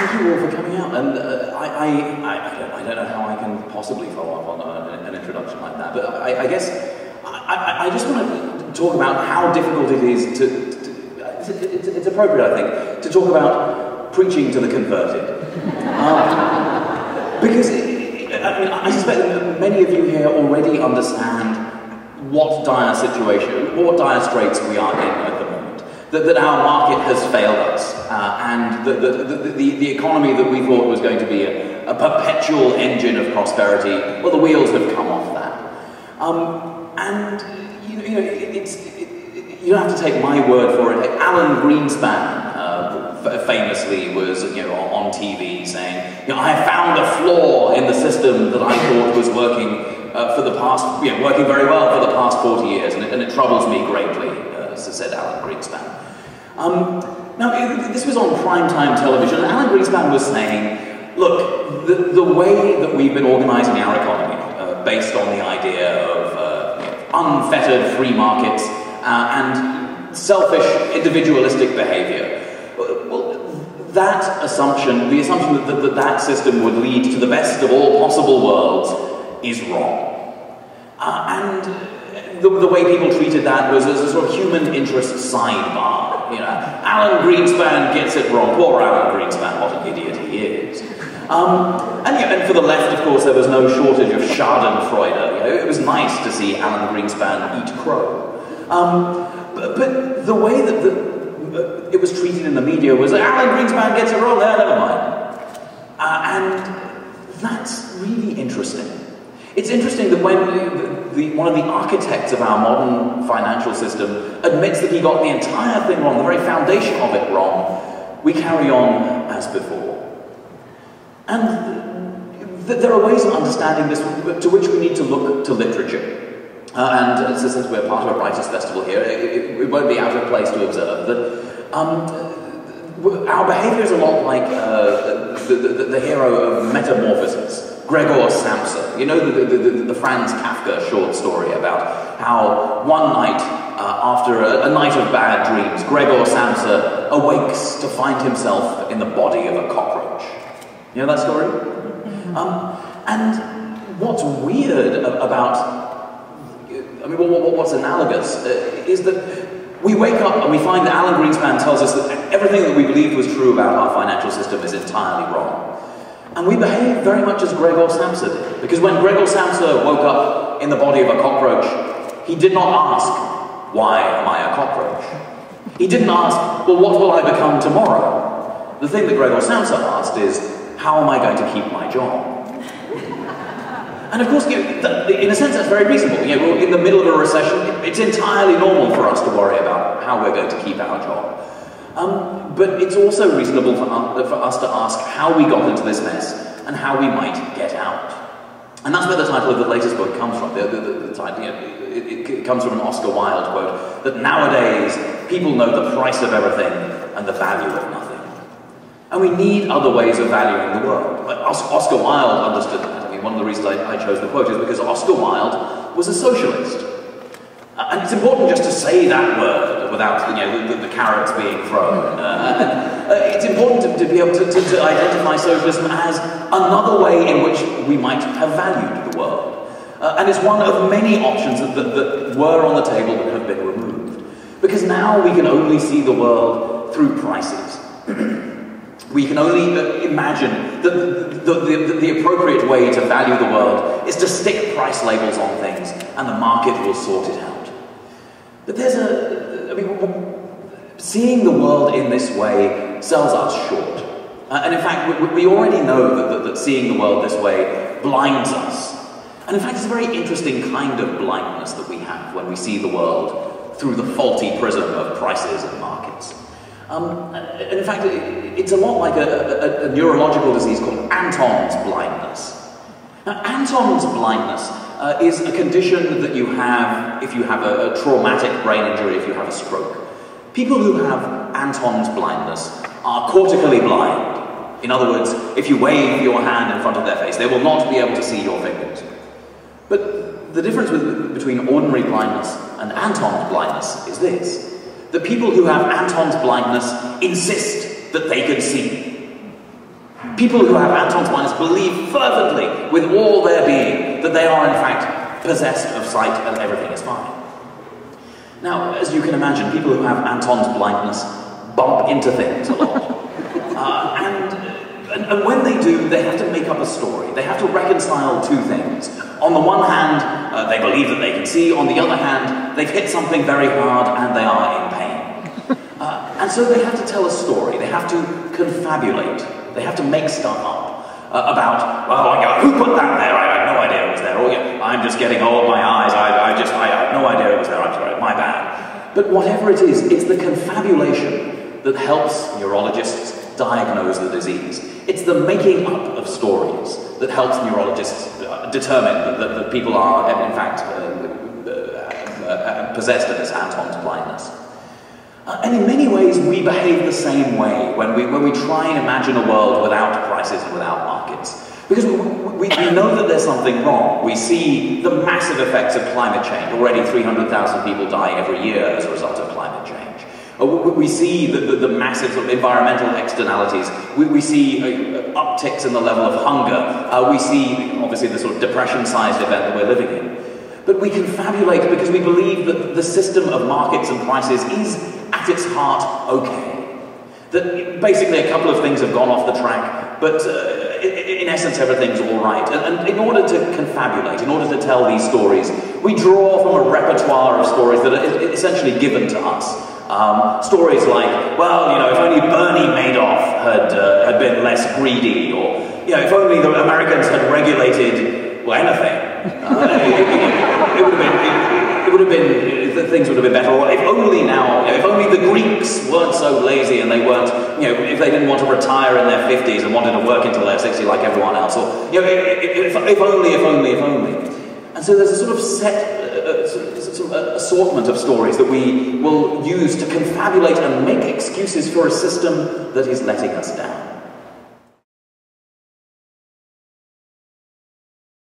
thank you all for coming out. And I don't know how I can possibly follow up on an introduction like that, but I guess I just want to talk about how difficult it is it's appropriate, I think, to talk about preaching to the converted. Because I suspect that many of you here already understand what dire straits we are in at the moment. That our market has failed us, and the economy that we thought was going to be a perpetual engine of prosperity, well, the wheels have come off that. And you don't have to take my word for it. Alan Greenspan famously was on TV saying, I have found a flaw in the system that I thought was working working very well for the past 40 years, and it troubles me greatly, said Alan Greenspan. Now, this was on primetime television, and Alan Greenspan was saying, look, the way that we've been organising our economy, based on the idea of unfettered free markets and selfish, individualistic behaviour, well, that assumption, the assumption that system would lead to the best of all possible worlds, is wrong. And the way people treated that was as a sort of human interest sidebar. Alan Greenspan gets it wrong. Poor Alan Greenspan, what an idiot he is. And for the left, of course, there was no shortage of schadenfreude. It was nice to see Alan Greenspan eat crow. But the way that it was treated in the media was, Alan Greenspan gets it wrong, never mind. And that's really interesting. It's interesting that when one of the architects of our modern financial system admits that he got the entire thing wrong, the very foundation of it wrong, we carry on as before. And there are ways of understanding this to which we need to look to literature. And since we're part of a writers' festival here, it won't be out of place to observe that our behaviour is a lot like the hero of Metamorphosis, Gregor Samsa. The Franz Kafka short story about how one night, after a night of bad dreams, Gregor Samsa awakes to find himself in the body of a cockroach. You know that story? And what's weird about, what's analogous, is that we wake up and we find that Alan Greenspan tells us that everything that we believed was true about our financial system is entirely wrong. And we behave very much as Gregor Samsa did. Because when Gregor Samsa woke up in the body of a cockroach, he did not ask, why am I a cockroach? He didn't ask, well, what will I become tomorrow? The thing that Gregor Samsa asked is, how am I going to keep my job? And of course, in a sense, that's very reasonable. We're in the middle of a recession. It's entirely normal for us to worry about how we're going to keep our job. But it's also reasonable for us to ask how we got into this mess and how we might get out. And that's where the title of the latest book comes from. It comes from an Oscar Wilde quote, that nowadays people know the price of everything and the value of nothing. And we need other ways of valuing the world. Oscar Wilde understood that. One of the reasons I chose the quote is because Oscar Wilde was a socialist. And it's important just to say that word without the carrots being thrown. It's important to be able to identify socialism as another way in which we might have valued the world. And it's one of many options that were on the table that have been removed. Because now we can only see the world through prices. We can only imagine that the appropriate way to value the world is to stick price labels on things and the market will sort it out. But seeing the world in this way sells us short. And in fact, we already know that seeing the world this way blinds us. And in fact, it's a very interesting kind of blindness that we have when we see the world through the faulty prism of prices and markets. And in fact, it's a lot like a neurological disease called Anton's blindness. Now, Anton's blindness is a condition that you have if you have a traumatic brain injury, if you have a stroke. People who have Anton's blindness are cortically blind. In other words, if you wave your hand in front of their face, they will not be able to see your fingers. But the difference between ordinary blindness and Anton's blindness is this. The people who have Anton's blindness insist that they can see. People who have Anton's blindness believe fervently, with all their being, that they are in fact possessed of sight and everything is fine. Now, as you can imagine, people who have Anton's blindness bump into things a lot. And when they do, they have to make up a story. They have to reconcile two things. On the one hand, they believe that they can see. On the other hand, they've hit something very hard and they are in pain. And so they have to tell a story. They have to confabulate. They have to make stuff up about, well, who put that there? I had no idea it was there. Or, I'm just getting old, my eyes, I had no idea it was there. I'm sorry, my bad. But whatever it is, it's the confabulation that helps neurologists diagnose the disease. It's the making up of stories that helps neurologists determine that people are, in fact, possessed of this Anton's blindness. And in many ways, we behave the same way when we try and imagine a world without prices and without markets. Because we know that there's something wrong. We see the massive effects of climate change. Already 300,000 people die every year as a result of climate change. We see the massive sort of environmental externalities. We see upticks in the level of hunger. We see, obviously, the sort of depression-sized event that we're living in. But we confabulate because we believe that the system of markets and prices is, at its heart, okay. That basically a couple of things have gone off the track, but in essence everything's all right. And in order to confabulate, in order to tell these stories, we draw from a repertoire of stories that are essentially given to us. Stories like, well, if only Bernie Madoff had been less greedy, or if only the Americans had regulated, well, anything. Things would have been better. Or if only now, if only the Greeks weren't so lazy and they weren't, if they didn't want to retire in their 50s and wanted to work until they're 60 like everyone else. Or, if only. And so there's a sort of set assortment of stories that we will use to confabulate and make excuses for a system that is letting us down.